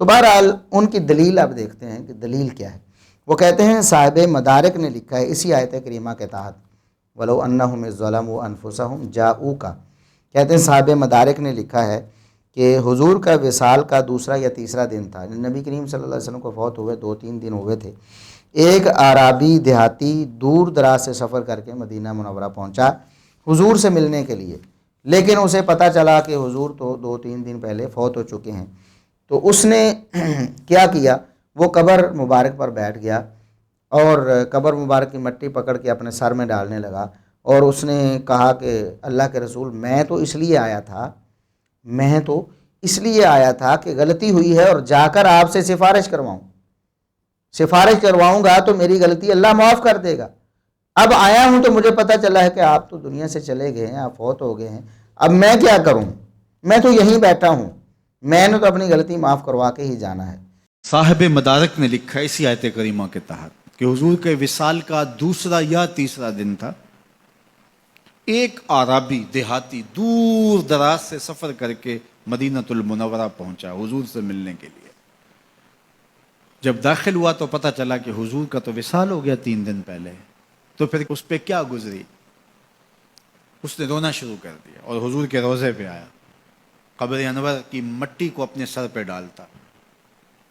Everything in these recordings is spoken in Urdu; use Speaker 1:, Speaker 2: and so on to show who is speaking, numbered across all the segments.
Speaker 1: تو بہرحال ان کی دلیل آپ دیکھتے ہیں کہ دلیل کیا ہے. وہ کہتے ہیں صاحب مدارک نے لکھا ہے اسی آیت کریمہ کے تحت وَلَوْ أَنَّهُمْ إِذْ ظَلَمُوا أَنفُسَهُمْ جَاءُوكَ، کہتے ہیں صاحب مدارک نے لکھا ہے کہ حضور کا وصال کا دوسرا یا تیسرا دن تھا. نبی کریم صلی اللہ علیہ وسلم کو فوت ہوئے 2-3 دن ہوئے تھے. ایک عرابی دیہاتی دور دراز سے سفر کر کے مدینہ منورہ پہنچا حضور سے ملنے کے لیے، لیکن اسے پتہ چلا کہ حضور تو 2-3 دن پہلے فوت ہو چکے ہیں. تو اس نے کیا کیا، وہ قبر مبارک پر بیٹھ گیا اور قبر مبارک کی مٹی پکڑ کے اپنے سر میں ڈالنے لگا، اور اس نے کہا کہ اللہ کے رسول میں تو اس لیے آیا تھا کہ غلطی ہوئی ہے اور جا کر آپ سے سفارش کرواؤں گا تو میری غلطی اللہ معاف کر دے گا. اب آیا ہوں تو مجھے پتہ چلا ہے کہ آپ تو دنیا سے چلے گئے ہیں، آپ فوت ہو گئے ہیں، اب میں کیا کروں، میں تو یہیں بیٹھا ہوں، میں نے تو اپنی غلطی معاف کروا کے ہی جانا ہے.
Speaker 2: صاحب مدارک نے لکھا ہے اسی آیت کریمہ کے تحت کہ حضور کے وصال کا دوسرا یا تیسرا دن تھا. ایک عرابی دیہاتی دور دراز سے سفر کر کے مدینۃ المنورہ پہنچا حضور سے ملنے کے لیے. جب داخل ہوا تو پتہ چلا کہ حضور کا تو وصال ہو گیا 3 دن پہلے. تو پھر اس پہ کیا گزری، اس نے رونا شروع کر دیا اور حضور کے روضے پہ آیا، قبر انور کی مٹی کو اپنے سر پہ ڈالتا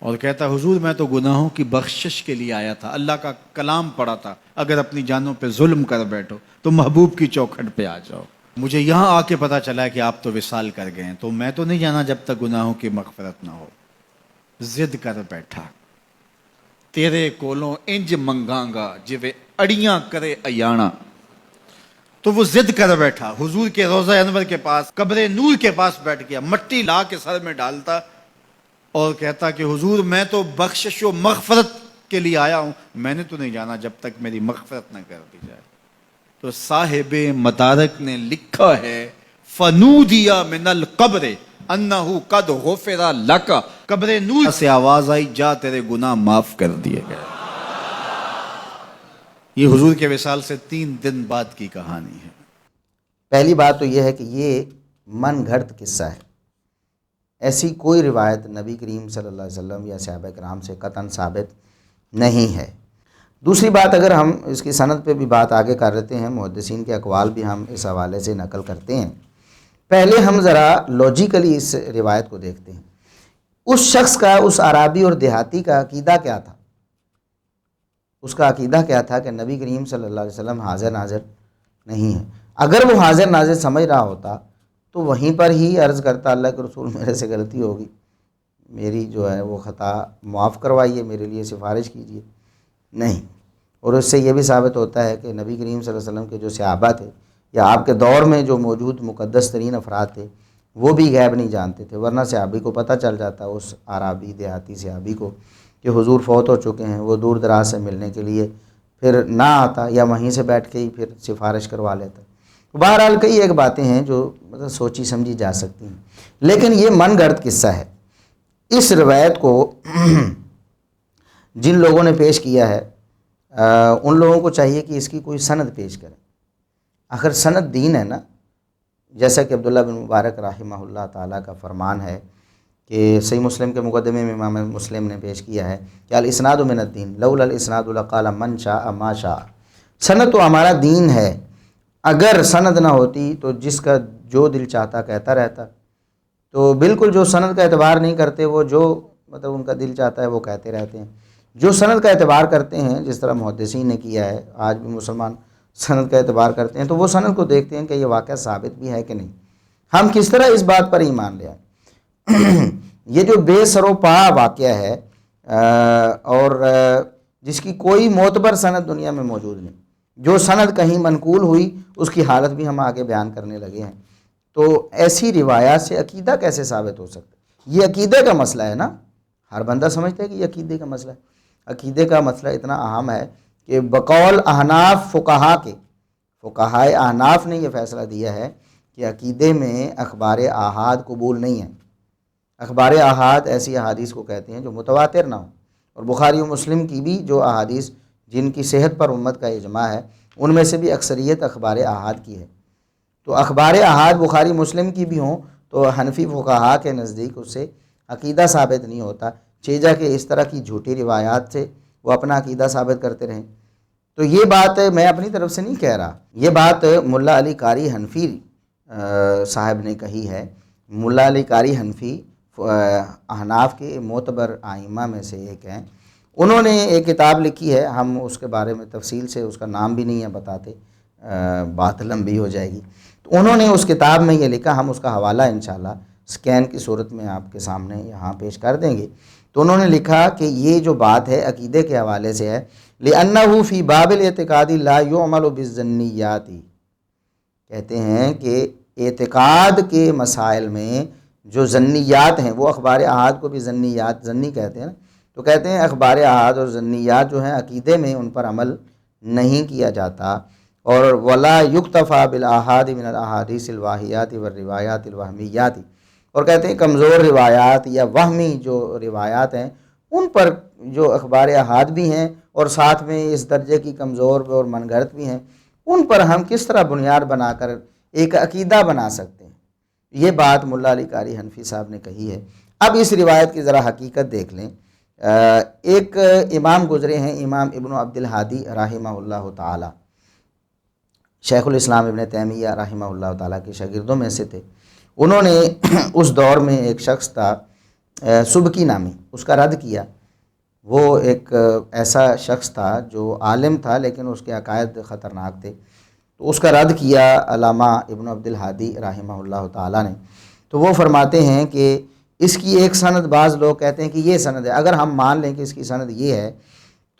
Speaker 2: اور کہتا حضور میں تو گناہوں کی بخشش کے لیے آیا تھا، اللہ کا کلام پڑھا تھا، اگر اپنی جانوں پہ ظلم کر بیٹھو تو محبوب کی چوکھٹ پہ آ جاؤ. مجھے یہاں آ کے پتہ چلا کہ آپ تو وصال کر گئے ہیں، تو میں تو نہیں جانا جب تک گناہوں کی مغفرت نہ ہو. ضد کر بیٹھا تیرے کولوں انج منگاں گا جویں اڑیاں کرے ایانا. تو وہ ضد کر بیٹھا حضور کے روضہ انور کے پاس، قبر نور کے پاس بیٹھ گیا، مٹی لا کے سر میں ڈالتا اور کہتا کہ حضور میں تو بخشش و مغفرت کے لیے آیا ہوں، میں نے تو نہیں جانا جب تک میری مغفرت نہ کر دی جائے. تو صاحب مدارک نے لکھا ہے فنودی من القبر انہ قد غفر لک، قبر نور سے آواز آئی جا تیرے گناہ معاف کر دیے گئے. یہ حضور کے وصال سے 3 دن بعد کی کہانی ہے.
Speaker 1: پہلی بات تو یہ ہے کہ یہ من گھڑت قصہ ہے، ایسی کوئی روایت نبی کریم صلی اللہ علیہ وسلم یا صحابہ کرام سے قطعاً ثابت نہیں ہے. دوسری بات، اگر ہم اس کی سند پہ بھی بات آگے کر لیتے ہیں، محدثین کے اقوال بھی ہم اس حوالے سے نقل کرتے ہیں. پہلے ہم ذرا لاجیکلی اس روایت کو دیکھتے ہیں. اس شخص کا، اس عرابی اور دیہاتی کا عقیدہ کیا تھا؟ اس کا عقیدہ کیا تھا کہ نبی کریم صلی اللہ علیہ وسلم حاضر ناظر نہیں ہے. اگر وہ حاضر ناظر سمجھ رہا ہوتا تو وہیں پر ہی عرض کرتا اللہ کے رسول میرے سے غلطی ہوگی، میری جو ہے وہ خطا معاف کروائیے، میرے لیے سفارش کیجیے. نہیں. اور اس سے یہ بھی ثابت ہوتا ہے کہ نبی کریم صلی اللہ علیہ وسلم کے جو صحابہ تھے یا آپ کے دور میں جو موجود مقدس ترین افراد تھے وہ بھی غیب نہیں جانتے تھے، ورنہ صحابی کو پتہ چل جاتا اس عرابی دیہاتی صحابی کو کہ حضور فوت ہو چکے ہیں. وہ دور دراز سے ملنے کے لیے پھر نہ آتا یا وہیں سے بیٹھ کے ہی پھر سفارش کروا لیتا. بہرحال کئی ایک باتیں ہیں جو مطلب سوچی سمجھی جا سکتی ہیں، لیکن یہ من گھڑت قصہ ہے. اس روایت کو جن لوگوں نے پیش کیا ہے ان لوگوں کو چاہیے کہ اس کی کوئی سند پیش کریں. آخر سند دین ہے نا. جیسا کہ عبداللہ بن مبارک رحمہ اللہ تعالیٰ کا فرمان ہے کہ صحیح مسلم کے مقدمے میں امام مسلم نے پیش کیا ہے کہ الاسناد من الدین لولا الاسناد لقال من شاء ما شاء. سند تو ہمارا دین ہے، اگر سند نہ ہوتی تو جس کا جو دل چاہتا کہتا رہتا. تو بالکل جو سند کا اعتبار نہیں کرتے وہ جو مطلب ان کا دل چاہتا ہے وہ کہتے رہتے ہیں. جو سند کا اعتبار کرتے ہیں جس طرح محدثین نے کیا ہے، آج بھی مسلمان سند کا اعتبار کرتے ہیں، تو وہ سند کو دیکھتے ہیں کہ یہ واقعہ ثابت بھی ہے کہ نہیں. ہم کس طرح اس بات پر ایمان لے آئیں. یہ جو بے سر و پا واقعہ ہے اور جس کی کوئی معتبر سند دنیا میں موجود نہیں، جو سند کہیں منقول ہوئی اس کی حالت بھی ہم آگے بیان کرنے لگے ہیں. تو ایسی روایات سے عقیدہ کیسے ثابت ہو سکتا ہے؟ یہ عقیدے کا مسئلہ ہے نا. ہر بندہ سمجھتا ہے کہ یہ عقیدے کا مسئلہ ہے. عقیدے کا مسئلہ اتنا اہم ہے کہ بقول احناف فقہائے احناف نے یہ فیصلہ دیا ہے کہ عقیدے میں اخبار آحاد قبول نہیں ہے. اخبار آحاد ایسی احادیث کو کہتے ہیں جو متواتر نہ ہوں، اور بخاری و مسلم کی بھی جو احادیث جن کی صحت پر امت کا اجماع ہے ان میں سے بھی اکثریت اخبار آحاد کی ہے. تو اخبار آحاد بخاری مسلم کی بھی ہوں تو حنفی فقہا کے نزدیک اسے عقیدہ ثابت نہیں ہوتا، چیجا کہ اس طرح کی جھوٹی روایات سے وہ اپنا عقیدہ ثابت کرتے رہیں۔ تو یہ بات میں اپنی طرف سے نہیں کہہ رہا، یہ بات ملا علی قاری حنفی صاحب نے کہی ہے۔ ملا علی قاری حنفی احناف کے معتبر ائمہ میں سے ایک ہیں۔ انہوں نے ایک کتاب لکھی ہے، ہم اس کے بارے میں تفصیل سے اس کا نام بھی نہیں ہے بتاتے، بات لمبی ہو جائے گی۔ تو انہوں نے اس کتاب میں یہ لکھا، ہم اس کا حوالہ انشاءاللہ سکین کی صورت میں آپ کے سامنے یہاں پیش کر دیں گے۔ تو انہوں نے لکھا کہ یہ جو بات ہے عقیدے کے حوالے سے ہے، لِأَنَّهُ فِي بَابِ الْاعْتِقَادِ لَا يُعْمَلُ بِالظَّنِّيَّاتِ، کہتے ہیں کہ اعتقاد کے مسائل میں جو ظنیات ہیں، وہ اخبار احاد کو بھی ظنیات، ظنی کہتے ہیں نا، تو کہتے ہیں اخبار احاد اور ظنیات جو ہیں عقیدے میں ان پر عمل نہیں کیا جاتا۔ اور وَلَا يُكْتَفَى بِالْآحَادِ مِنَ الْأَحَادِيثِ الْوَاهِيَاتِ وَالرِّوَایَاتِ الْوَهْمِيَّاتِ، اور کہتے ہیں کمزور روایات یا وہمی جو روایات ہیں ان پر جو اخبار احاد بھی ہیں اور ساتھ میں اس درجے کی کمزور اور من گھڑت بھی ہیں، ان پر ہم کس طرح بنیاد بنا کر ایک عقیدہ بنا سکتے ہیں۔ یہ بات ملا علی قاری حنفی صاحب نے کہی ہے۔ اب اس روایت کی ذرا حقیقت دیکھ لیں۔ ایک امام گزرے ہیں، امام ابن عبد الہادی رحمہ اللہ تعالی، شیخ الاسلام ابن تیمیہ رحمہ اللہ تعالیٰ کے شاگردوں میں سے تھے۔ انہوں نے اس دور میں ایک شخص تھا سبکی نامی، اس کا رد کیا۔ وہ ایک ایسا شخص تھا جو عالم تھا لیکن اس کے عقائد خطرناک تھے، تو اس کا رد کیا علامہ ابن عبد الہادی رحمہ اللہ تعالیٰ نے۔ تو وہ فرماتے ہیں کہ اس کی ایک سند، بعض لوگ کہتے ہیں کہ یہ سند ہے، اگر ہم مان لیں کہ اس کی سند یہ ہے،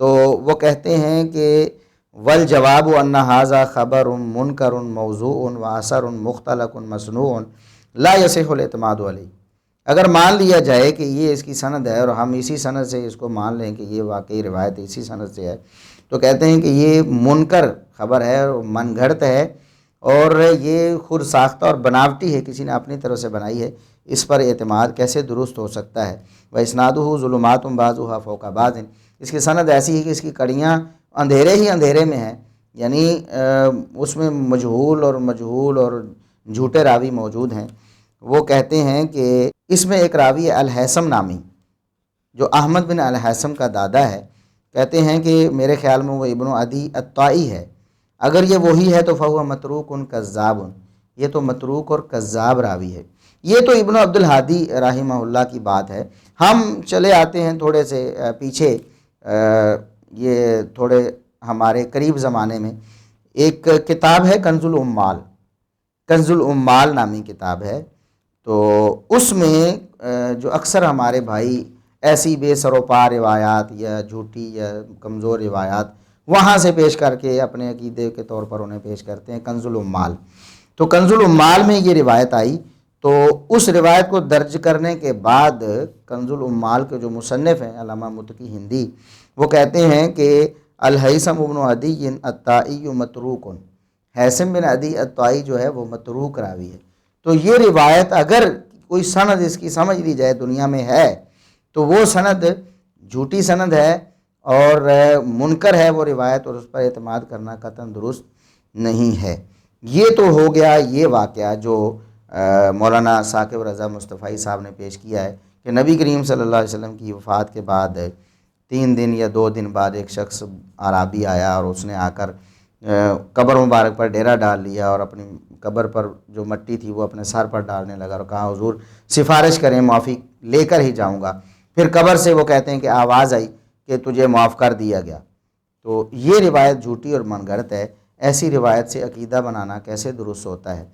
Speaker 1: تو وہ کہتے ہیں کہ والجواب ان ھذا خبر منکر موضوع و اثر مختلق مصنوع لا یصح الاعتماد علیہ، اگر مان لیا جائے کہ یہ اس کی سند ہے اور ہم اسی سند سے اس کو مان لیں کہ یہ واقعی روایت اسی سند سے ہے، تو کہتے ہیں کہ یہ منکر خبر ہے اور من گھڑت ہے اور یہ خود ساختہ اور بناوٹی ہے، کسی نے اپنی طرف سے بنائی ہے، اس پر اعتماد کیسے درست ہو سکتا ہے؟ وَإِسْنَادُهُ ظُلُمَاتٌ بَعْضُهَا فَوْقَ بَعْضٍ، اس کی سند ایسی ہے کہ اس کی کڑیاں اندھیرے ہی اندھیرے میں ہیں، یعنی اس میں مجہول اور جھوٹے راوی موجود ہیں۔ وہ کہتے ہیں کہ اس میں ایک راوی ہے الہیثم نامی، جو احمد بن الہیثم کا دادا ہے، کہتے ہیں کہ میرے خیال میں وہ ابن عدی الطائی ہے، اگر یہ وہی ہے تو فہو متروک کذاب، یہ تو متروک اور کذاب راوی ہے۔ یہ تو ابن عبد الہادی رحمہ اللہ کی بات ہے۔ ہم چلے آتے ہیں تھوڑے سے پیچھے، یہ تھوڑے ہمارے قریب زمانے میں ایک کتاب ہے کنز العمال، کنز العمال نامی کتاب ہے، تو اس میں جو اکثر ہمارے بھائی ایسی بے سروپا روایات یا جھوٹی یا کمزور روایات وہاں سے پیش کر کے اپنے عقیدے کے طور پر انہیں پیش کرتے ہیں کنز العمال۔ تو کنز العمال میں یہ روایت آئی، تو اس روایت کو درج کرنے کے بعد کنز العمال کے جو مصنف ہیں علامہ متقی ہندی، وہ کہتے ہیں کہ الہیثم بن عدی الطائی متروک، ہیثم بن عدی الطائی جو ہے وہ متروک راوی ہے۔ تو یہ روایت اگر کوئی سند اس کی سمجھ لی جائے دنیا میں ہے تو وہ سند جھوٹی سند ہے اور منکر ہے وہ روایت، اور اس پر اعتماد کرنا قطعاً درست نہیں ہے۔ یہ تو ہو گیا یہ واقعہ جو مولانا ثاقب رضا مصطفی صاحب نے پیش کیا ہے کہ نبی کریم صلی اللہ علیہ وسلم کی وفات کے بعد 3 دن یا 2 دن بعد ایک شخص عرابی آیا اور اس نے آ کر قبر مبارک پر ڈیرا ڈال لیا اور اپنی قبر پر جو مٹی تھی وہ اپنے سر پر ڈالنے لگا اور کہا حضور سفارش کریں، معافی لے کر ہی جاؤں گا۔ پھر قبر سے وہ کہتے ہیں کہ آواز آئی کہ تجھے معاف کر دیا گیا۔ تو یہ روایت جھوٹی اور من گھڑت ہے، ایسی روایت سے عقیدہ بنانا کیسے درست ہوتا ہے؟